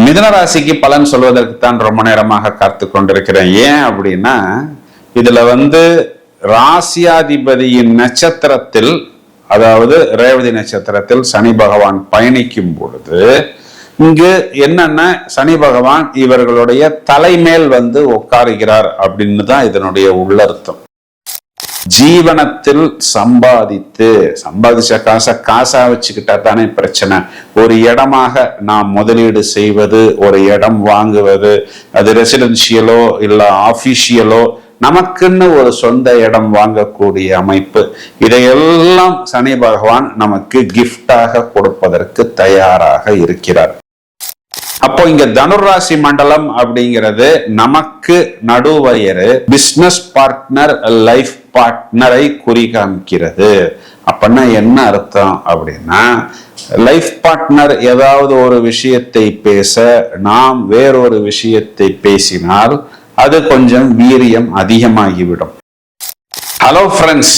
மிதுன ராசிக்கு பலன் சொல்வதற்கு தான் ரொம்ப நேரமாக காத்து கொண்டிருக்கிறேன். ஏன் அப்படின்னா, இதுல ராசியாதிபதியின் நட்சத்திரத்தில், அதாவது ரேவதி நட்சத்திரத்தில் சனி பகவான் பயணிக்கும் பொழுது இங்கு என்னன்னா, சனி பகவான் இவர்களுடைய தலைமேல் உட்காருகிறார் அப்படின்னு தான் இதனுடைய உள்ளர்த்தம். ஜீவனத்தில் சம்பாதிச்ச காசா வச்சுக்கிட்டா தானே பிரச்சனை. ஒரு இடமாக நாம் முதலீடு செய்வது, ஒரு இடம் வாங்குவது, அது ரெசிடென்சியலோ இல்ல ஆபீஷியலோ, நமக்குன்னு ஒரு சொந்த இடம் வாங்கக்கூடிய அமைப்பு, இதையெல்லாம் சனி பகவான் நமக்கு கிஃப்டாக கொடுப்பதற்கு தயாராக இருக்கிறார். அப்போ இங்க தனுராசி மண்டலம் அப்படிங்கிறது நமக்கு நடுவயரு, பிசினஸ் பார்ட்னர், லைஃப் பார்ட்னரை குறிகாமிக்கிறது. அப்படின்னா என்ன அர்த்தம் அப்படின்னா, லைஃப் பார்ட்னர் ஏதாவது ஒரு விஷயத்தை பேச, நாம் வேறொரு விஷயத்தை பேசினால் அது கொஞ்சம் வீரியம் அதிகமாகிவிடும். ஹலோ ஃப்ரெண்ட்ஸ்,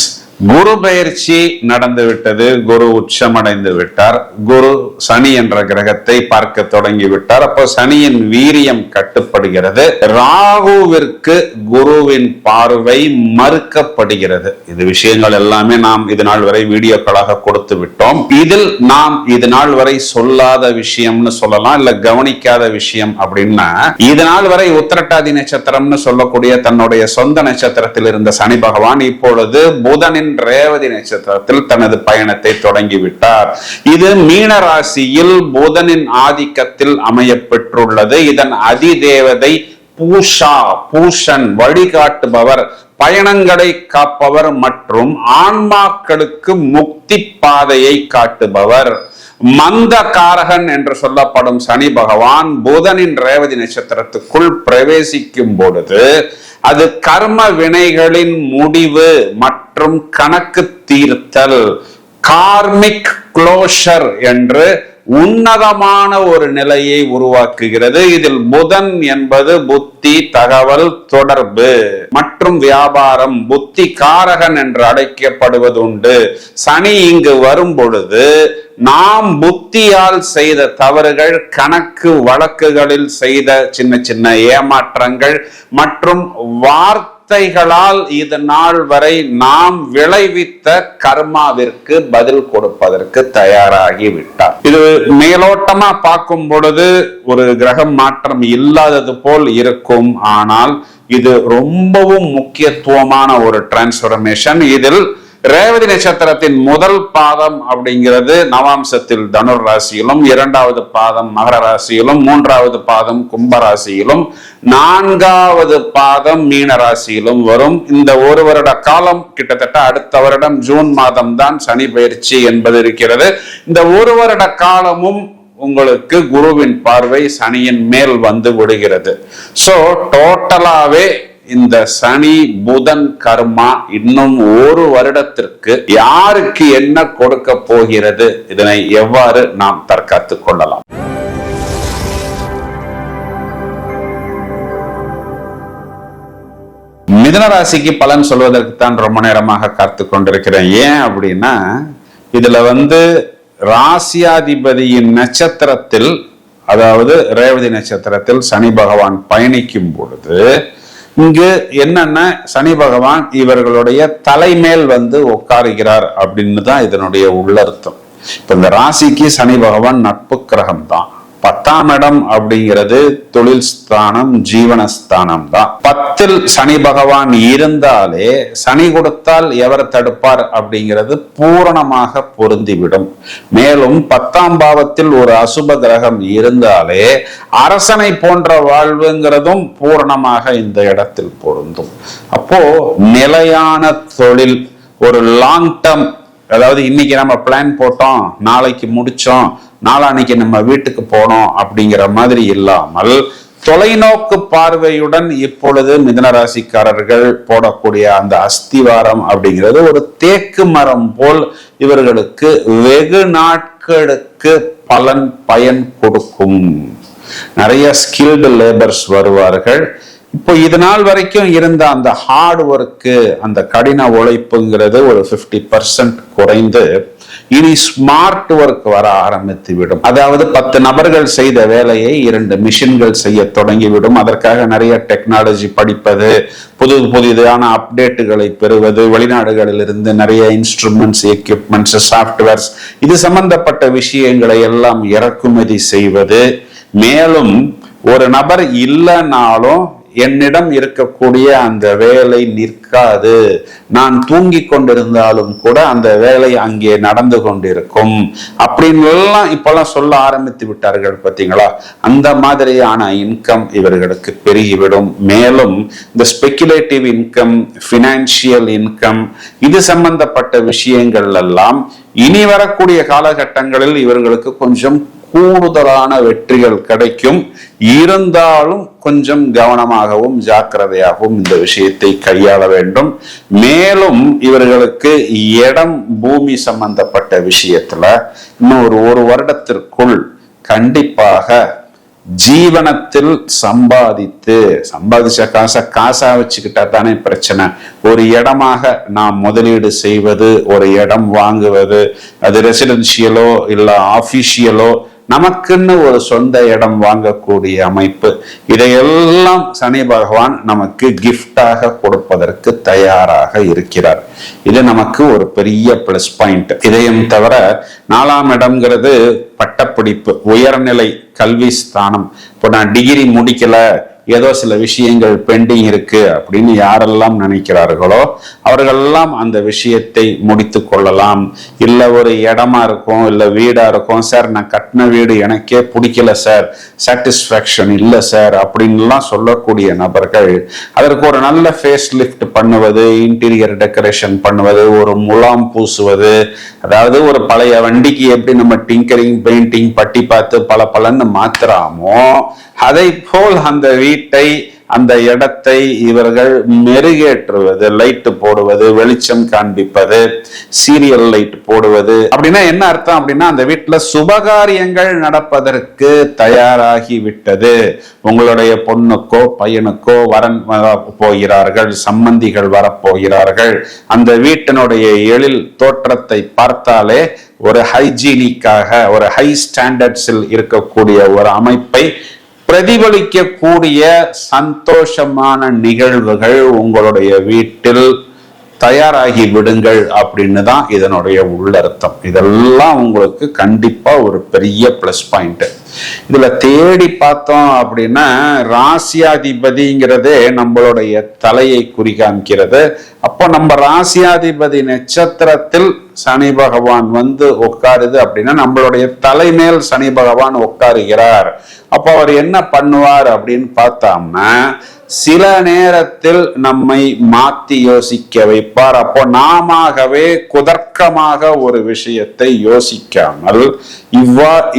குரு பெயர்ச்சி நடந்து விட்டது. குரு உச்சமடைந்து விட்டார். குரு சனி என்ற கிரகத்தை பார்க்க தொடங்கி விட்டார். அப்போ சனியின் வீரியம் கட்டுப்படுகிறது. ராகுவிற்கு குருவின் பார்வை மறுக்கப்படுகிறது. இது விஷயங்கள் எல்லாமே நாம் இது நாள் வரை வீடியோக்களாக கொடுத்து விட்டோம். இதில் நாம் இது நாள் வரை சொல்லாத விஷயம்னு சொல்லலாம், இல்ல கவனிக்காத விஷயம் அப்படின்னா, இது நாள் வரை உத்திரட்டாதி நட்சத்திரம்னு சொல்லக்கூடிய தன்னுடைய சொந்த நட்சத்திரத்தில் இருந்த சனி பகவான் இப்பொழுது புதனின் ரேவதி நட்சத்திரத்தில் தனது பயணத்தை தொடங்கிவிட்டார். இது மீன ராசியில் புதனின் ஆதிக்கத்தில் அமைய பெற்றுள்ளது. இதன் அதிதேவதை பூஷன், வழிகாட்டுபவர், பயணங்களை காப்பவர் மற்றும் ஆன்மாக்களுக்கு முக்தி பாதையை காட்டுபவர். மந்த காரகன் என்று சொல்லப்படும் சனி பகவான் புதனின் ரேவதி நட்சத்திரத்துக்குள் பிரவேசிக்கும் பொழுது அது கர்ம வினைகளின் முடிவு மற்றும் கணக்கு தீர்த்தல், கார்மிக் க்ளோஷர் என்று உன்னதமான ஒரு நிலையை உருவாக்குகிறது. இதில் புதன் என்பது புத்தி, தகவல் தொடர்பு மற்றும் வியாபாரம், புத்தி காரகன் என்று அழைக்கப்படுவது உண்டு. சனி இங்கு வரும் பொழுது நாம் புத்தியால் செய்த தவறுகள், கணக்கு வழக்குகளில் செய்த சின்ன சின்ன ஏமாற்றங்கள் மற்றும் வார்த்தைகளால் இது நாள் வரை நாம் விளைவித்த கர்மாவிற்கு பதில் கொடுப்பதற்கு தயாராகி விட்டார். இது மேலோட்டமா பார்க்கும் பொழுது ஒரு கிரகம் மாற்றம் இல்லாதது போல் இருக்கும். ஆனால் இது ரொம்பவும் முக்கியத்துவமான ஒரு டிரான்ஸ்பர்மேஷன். இதில் ரேவதி நட்சத்திரத்தின் முதல் பாதம் அப்படிங்கிறது நவாம்சத்தில் தனுர் ராசியிலும், இரண்டாவது பாதம் மகர ராசியிலும், மூன்றாவது பாதம் கும்ப ராசியிலும், நான்காவது பாதம் மீன ராசியிலும் வரும். இந்த ஒரு வருட காலம், கிட்டத்தட்ட அடுத்த வருடம் ஜூன் மாதம் தான் சனி பயிற்சி என்பது இருக்கிறது. இந்த ஒரு வருட காலமும் உங்களுக்கு குருவின் பார்வை சனியின் மேல் விடுகிறது. சோ டோட்டலாவே இந்த சனி புதன் கர்மா இன்னும் ஒரு வருடத்திற்கு யாருக்கு என்ன கொடுக்க போகிறது, இதனை எவ்வாறு நாம் தற்காத்துக் கொள்ளலாம்? மிதுன ராசிக்கு பலன் சொல்வதற்கு தான் ரொம்ப நேரமாக காத்து கொண்டிருக்கிறேன். ஏன் அப்படின்னா, இதுல ராசியாதிபதியின் நட்சத்திரத்தில், அதாவது ரேவதி நட்சத்திரத்தில் சனி பகவான் பயணிக்கும் பொழுது இங்கு என்னன்னா, சனி பகவான் இவர்களுடைய தலைமேல் உட்காருகிறார் அப்படின்னு தான் இதனுடைய உள்ளர்த்தம். இப்ப இந்த ராசிக்கு சனி பகவான் நட்பு கிரகம் தான். 10ஆம் இடம் அப்படிங்கிறது தொழில் ஸ்தானம், ஜீவனஸ்தானம் தான். 10ல் சனி பகவான் இருந்தாலே சனி கொடுத்தால் எவர் தடுப்பார் அப்படிங்கிறது பூரணமாக பொருந்திவிடும். மேலும் 10ஆம் பாவத்தில் ஒரு அசுப கிரகம் இருந்தாலே அரசனை போன்ற வாழ்வுங்கிறதும் பூரணமாக இந்த இடத்தில் பொருந்தும். அப்போ நிலையான தொழில், ஒரு லாங் டேர்ம், அதாவது இன்னைக்கு நம்ம பிளான் போட்டோம், நாளைக்கு முடிச்சோம், நாளான்னைக்கு நம்ம வீட்டுக்கு போனோம் அப்படிங்கிற மாதிரி இல்லாமல் தொலைநோக்கு பார்வையுடன் இப்பொழுது மிதுன ராசிக்காரர்கள் போடக்கூடிய அந்த அஸ்திவாரம் அப்படிங்கிறது ஒரு தேக்கு மரம் போல் இவர்களுக்கு வெகு நாட்களுக்கு பயன் கொடுக்கும். நிறைய ஸ்கில்டு லேபர்ஸ் வருவார்கள். இப்போ இது நாள் வரைக்கும் இருந்த அந்த ஹார்ட் ஒர்க்கு, அந்த கடின உழைப்புங்கிறது ஒரு 50% குறைந்து இனி ஸ்மார்ட் ஒர்க் வர ஆரம்பித்து விடும். அதாவது 10 நபர்கள் செய்த வேலையை 2 மிஷின்கள் செய்ய தொடங்கிவிடும். அதற்காக நிறைய டெக்னாலஜி படிப்பது, புதிதான அப்டேட்டுகளை பெறுவது, வெளிநாடுகளில் இருந்து நிறைய இன்ஸ்ட்ருமெண்ட்ஸ், எக்யூப்மெண்ட்ஸ், சாஃப்ட்வேர்ஸ், இது சம்பந்தப்பட்ட விஷயங்களை எல்லாம் இறக்குமதி செய்வது. மேலும் ஒரு நபர் இல்லைனாலும் என்னிடம் இருக்கக்கூடிய அந்த வேலை நிற்காது, நான் தூங்கி கொண்டிருந்தாலும் கூட அந்த வேலை அங்கே நடந்து கொண்டிருக்கும் அப்படின்னு எல்லாம் இப்பெல்லாம் சொல்ல ஆரம்பித்து விட்டார்கள். பார்த்தீங்களா? அந்த மாதிரியான இன்கம் இவர்களுக்கு பெருகிவிடும். மேலும் இந்த ஸ்பெகுலேட்டிவ் இன்கம், பினான்சியல் இன்கம், இது சம்பந்தப்பட்ட விஷயங்கள் எல்லாம் இனி வரக்கூடிய காலகட்டங்களில் இவர்களுக்கு கொஞ்சம் கூடுதலான வெற்றிகள் கிடைக்கும். இருந்தாலும் கொஞ்சம் கவனமாகவும் ஜாக்கிரதையாகவும் இந்த விஷயத்தை கையாள வேண்டும். மேலும் இவர்களுக்கு இடம், பூமி சம்பந்தப்பட்ட விஷயத்துல இன்னும் ஒரு வருடத்திற்குள் கண்டிப்பாக ஜீவனத்தில் சம்பாதிச்ச காசா வச்சுக்கிட்டா தானே பிரச்சனை. ஒரு இடமாக நாம் முதலீடு செய்வது, ஒரு இடம் வாங்குவது, அது ரெசிடென்சியலோ இல்ல ஆபீஷியலோ, நமக்குன்னு ஒரு சொந்த இடம் வாங்கக்கூடிய அமைப்பு, இதையெல்லாம் சனி பகவான் நமக்கு கிஃப்டாக கொடுப்பதற்கு தயாராக இருக்கிறார். இது நமக்கு ஒரு பெரிய பிளஸ் பாயிண்ட். இதையும் தவிர 4ஆம் இடம்ங்கிறது பட்டப்படிப்பு, உயர்நிலை கல்வி ஸ்தானம். இப்போ நான் டிகிரி முடிக்கல, ஏதோ சில விஷயங்கள் பெண்டிங் இருக்கு அப்படின்னு யாரெல்லாம் நினைக்கிறார்களோ அவர்களெல்லாம் அந்த விஷயத்தை முடித்து கொள்ளலாம். இல்ல ஒரு இடமா இருக்கும், இல்ல வீடா இருக்கும், சார் நான் கட்டின வீடு எனக்கே பிடிக்கல சார், சாட்டிஸ்பாக்சன் இல்லை சார் அப்படின்லாம் சொல்லக்கூடிய நபர்கள் அதற்கு ஒரு நல்ல ஃபேஸ் லிஃப்ட் பண்ணுவது, இன்டீரியர் டெக்கரேஷன் பண்ணுவது, ஒரு முலாம் பூசுவது, அதாவது ஒரு பழைய வண்டிக்கு எப்படி நம்ம டிங்கரிங், பெயிண்டிங், பட்டி பார்த்து பலன்னு மாத்துறாமோ அதை போல் அந்த வீட்டை, அந்த இடத்தை இவர்கள் மெருகேற்றுவது, லைட் போடுவது, வெளிச்சம் காண்பிப்பது, சீரியல் லைட் போடுவது. அப்படின்னா என்ன அர்த்தம் அப்படின்னா அந்த வீட்டுல சுபகாரியங்கள் நடப்பதற்கு தயாராகி விட்டது. உங்களுடைய பொண்ணுக்கோ பையனுக்கோ வரன் போகிறார்கள், சம்பந்திகள் வரப்போகிறார்கள். அந்த வீட்டினுடைய எழில் தோற்றத்தை பார்த்தாலே ஒரு ஹைஜீனிக்காக, ஒரு ஹை ஸ்டாண்டர்ட்ஸில் இருக்கக்கூடிய ஒரு அமைப்பை பிரதிபலிக்கக்கூடிய சந்தோஷமான நிகழ்வுகள் உங்களுடைய வீட்டில் தயாராகி விடுங்கள் அப்படின்னு தான் இதனுடைய உள்ளர்த்தம். இதெல்லாம் உங்களுக்கு கண்டிப்பா ஒரு பெரிய பிளஸ் பாயிண்ட். இதுல தேடி பார்த்தோம் அப்படின்னா ராசியாதிபதிங்கிறதே நம்மளுடைய தலையை குறிகாமிக்கிறது. அப்போ நம்ம ராசியாதிபதி நட்சத்திரத்தில் சனி பகவான் வந்து உட்காருது அப்படின்னா நம்மளுடைய தலைமேல் சனி பகவான் உட்காருகிறார். அப்போ அவர் என்ன பண்ணுவார் அப்படின்னு பார்த்தோம்னா சில நேரத்தில் நம்மை மாத்தி யோசிக்க வைப்பார். அப்போ நாமவே குதர்க்கமாக ஒரு விஷயத்தை யோசிக்காமல்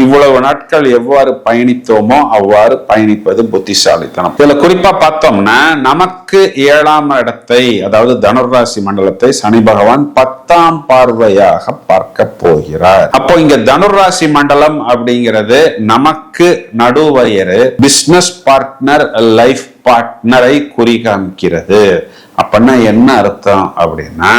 இவ்வளவு நாட்கள் எவ்வாறு பயணித்தோமோ அவ்வாறு பயணிப்பது புத்திசாலித்தனம். இதுல குறிப்பா பார்த்தோம்னா நமக்கு 7ஆம் இடத்தை, அதாவது தனுராசி மண்டலத்தை சனி பகவான் 10ஆம் பார்வையாக பார்க்க போகிறார். அப்போ இங்க தனுராசி மண்டலம் அப்படிங்கிறது நமக்கு நடுவயரு, பிசினஸ் பார்ட்னர், லைஃப் பார்ட்னரை குறிகாமிக்கிறது. அப்படின்னா என்ன அர்த்தம் அப்படின்னா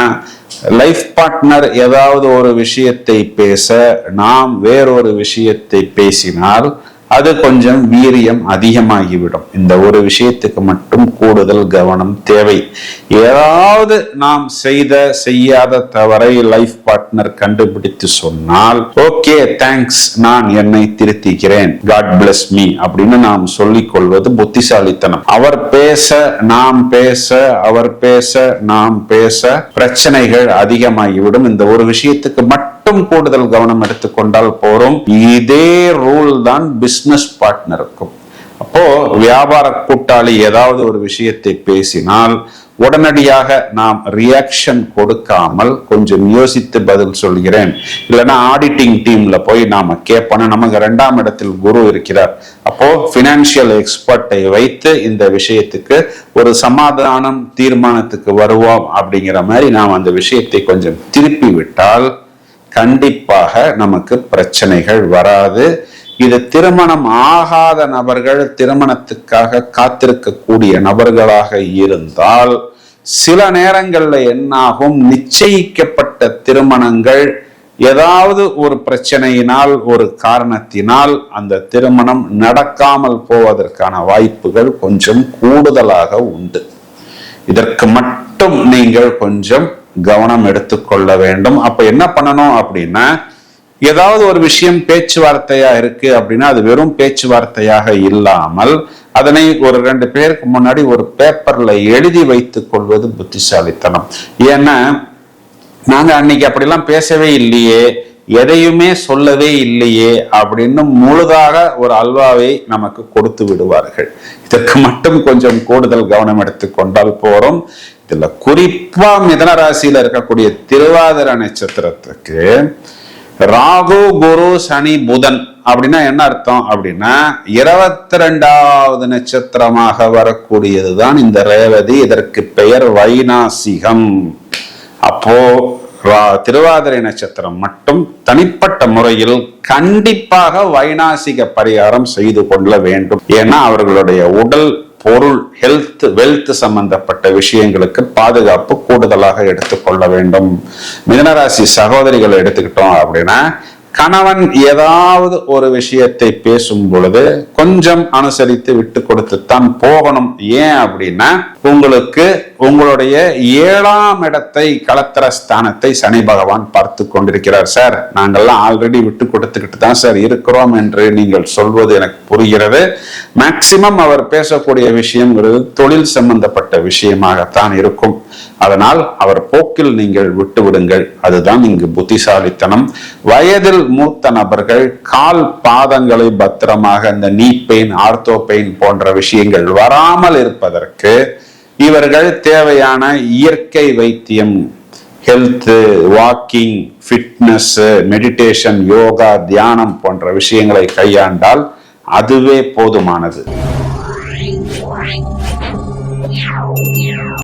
லைஃப் பார்ட்னர் ஏதாவது ஒரு விஷயத்தை பேச நாம் வேறொரு விஷயத்தை பேசினால் அது கொஞ்சம் வீரியம் அதிகமாகிவிடும். இந்த ஒரு விஷயத்துக்கு மட்டும் கூடுதல் கவனம் தேவை. ஏதாவது நாம் செய்யாத தவறை லைஃப் பார்ட்னர் கண்டுபிடித்து சொன்னால் ஓகே தேங்க்ஸ், நான் என்னை திருத்திக்கிறேன், காட் பிளஸ் மீ அப்படின்னு நாம் சொல்லிக் கொள்வது புத்திசாலித்தனம். அவர் பேச நாம் பேச, அவர் பேச நாம் பேச பிரச்சனைகள் அதிகமாகிவிடும். இந்த ஒரு விஷயத்துக்கு மட்டும் கூடுதல் கவனம் எடுத்துக்கொண்டால் போறோம். இதே ரூல் தான் பிசினஸ் பார்ட்னருக்கும். அப்போ வியாபார கூட்டாளி ஏதாவது ஒரு விஷயத்தை பேசினால் உடனடியாக நாம் ரியாக்ஷன் கொடுக்காமல் கொஞ்சம் யோசித்து பதில் சொல்கிறேன், இல்லைன்னா ஆடிட்டிங் டீம்ல போய் நாம கேட்போம். நமக்கு 2ஆம் இடத்தில் குரு இருக்கிறார். அப்போ பினான்சியல் எக்ஸ்பர்ட்டை வைத்து இந்த விஷயத்துக்கு ஒரு சமாதானம், தீர்மானத்துக்கு வருவோம் அப்படிங்கிற மாதிரி நாம் அந்த விஷயத்தை கொஞ்சம் திருப்பி விட்டால் கண்டிப்பாக நமக்கு பிரச்சனைகள் வராது. இது திருமணம் ஆகாத நபர்கள், திருமணத்துக்காக காத்திருக்கக்கூடிய நபர்களாக இருந்தால் சில நேரங்கள்ல என்னாகும், நிச்சயிக்கப்பட்ட திருமணங்கள் ஏதாவது ஒரு பிரச்சனையினால், ஒரு காரணத்தினால் அந்த திருமணம் நடக்காமல் போவதற்கான வாய்ப்புகள் கொஞ்சம் கூடுதலாக உண்டு. இதற்கு மட்டும் நீங்கள் கொஞ்சம் கவனம் எடுத்துக்கொள்ள வேண்டும். அப்ப என்ன பண்ணணும் அப்படின்னா, ஏதாவது ஒரு விஷயம் பேச்சுவார்த்தையா இருக்கு அப்படின்னா அது வெறும் பேச்சுவார்த்தையாக இல்லாமல் அதனை ஒரு 2 பேருக்கு முன்னாடி ஒரு பேப்பர்ல எழுதி வைத்துக் கொள்வது புத்திசாலித்தனம். ஏன்னா நாங்க அன்னைக்கு அப்படிலாம் பேசவே இல்லையே, எதையுமே சொல்லவே இல்லையே அப்படின்னு முழுதாக ஒரு அல்வாவை நமக்கு கொடுத்து விடுவார்கள். இதற்கு மட்டும் கொஞ்சம் கூடுதல் கவனம் எடுத்துக்கொண்டால் போறோம். இதுல குறிப்பா மிதன ராசியில இருக்கக்கூடிய திருவாதிரை நட்சத்திரத்துக்கு ராகு, குரு, சனி, புதன் அப்படின்னா என்ன அர்த்தம் அப்படின்னா 22வது நட்சத்திரமாக வரக்கூடியதுதான் இந்த ரேவதி. இதற்கு பெயர் வைநாசிகம். அப்போ திருவாதிரை நட்சத்திரம் மட்டும் தனிப்பட்ட முறையில் கண்டிப்பாக வைநாசிக பரிகாரம் செய்து கொள்ள வேண்டும். ஏன்னா அவர்களுடைய உடல், பொருள், ஹெல்த், வெல்த் சம்பந்தப்பட்ட விஷயங்களுக்கு பாதுகாப்பு கூடுதலாக எடுத்துக்கொள்ள வேண்டும். மிதனராசி சகோதரிகளை எடுத்துக்கிட்டோம் அப்படின்னா, கணவன் ஏதாவது ஒரு விஷயத்தை பேசும் பொழுது கொஞ்சம் அனுசரித்து விட்டு கொடுத்துத்தான் போகணும். ஏன் அப்படின்னா உங்களுக்கு உங்களுடைய 7ஆம் இடத்தை, களத்திர ஸ்தானத்தை சனி பகவான் பார்த்து கொண்டிருக்கிறார். சார் நாங்கள்லாம் ஆல்ரெடி விட்டு கொடுத்துக்கிட்டு தான் சார் இருக்கிறோம் என்று நீங்கள் சொல்வது எனக்கு புரிகிறது. மேக்சிமம் அவர் பேசக்கூடிய விஷயங்கிறது தொழில் சம்பந்தப்பட்ட விஷயமாகத்தான் இருக்கும். அதனால் அவர் போக்கில் நீங்கள் விட்டு விடுங்கள். அதுதான் இங்கு புத்திசாலித்தனம். வயதில் மூத்த நபர்கள் கால் பாதங்களை பத்திரமாக இந்த நீ பெயின், ஆர்த்தோ பெயின் போன்ற விஷயங்கள் வராமல் இருப்பதற்கு இவர்கள் தேவையான இயற்கை வைத்தியம், health, walking, fitness, meditation, yoga, தியானம் போன்ற விஷயங்களை கையாண்டால் அதுவே போதுமானது.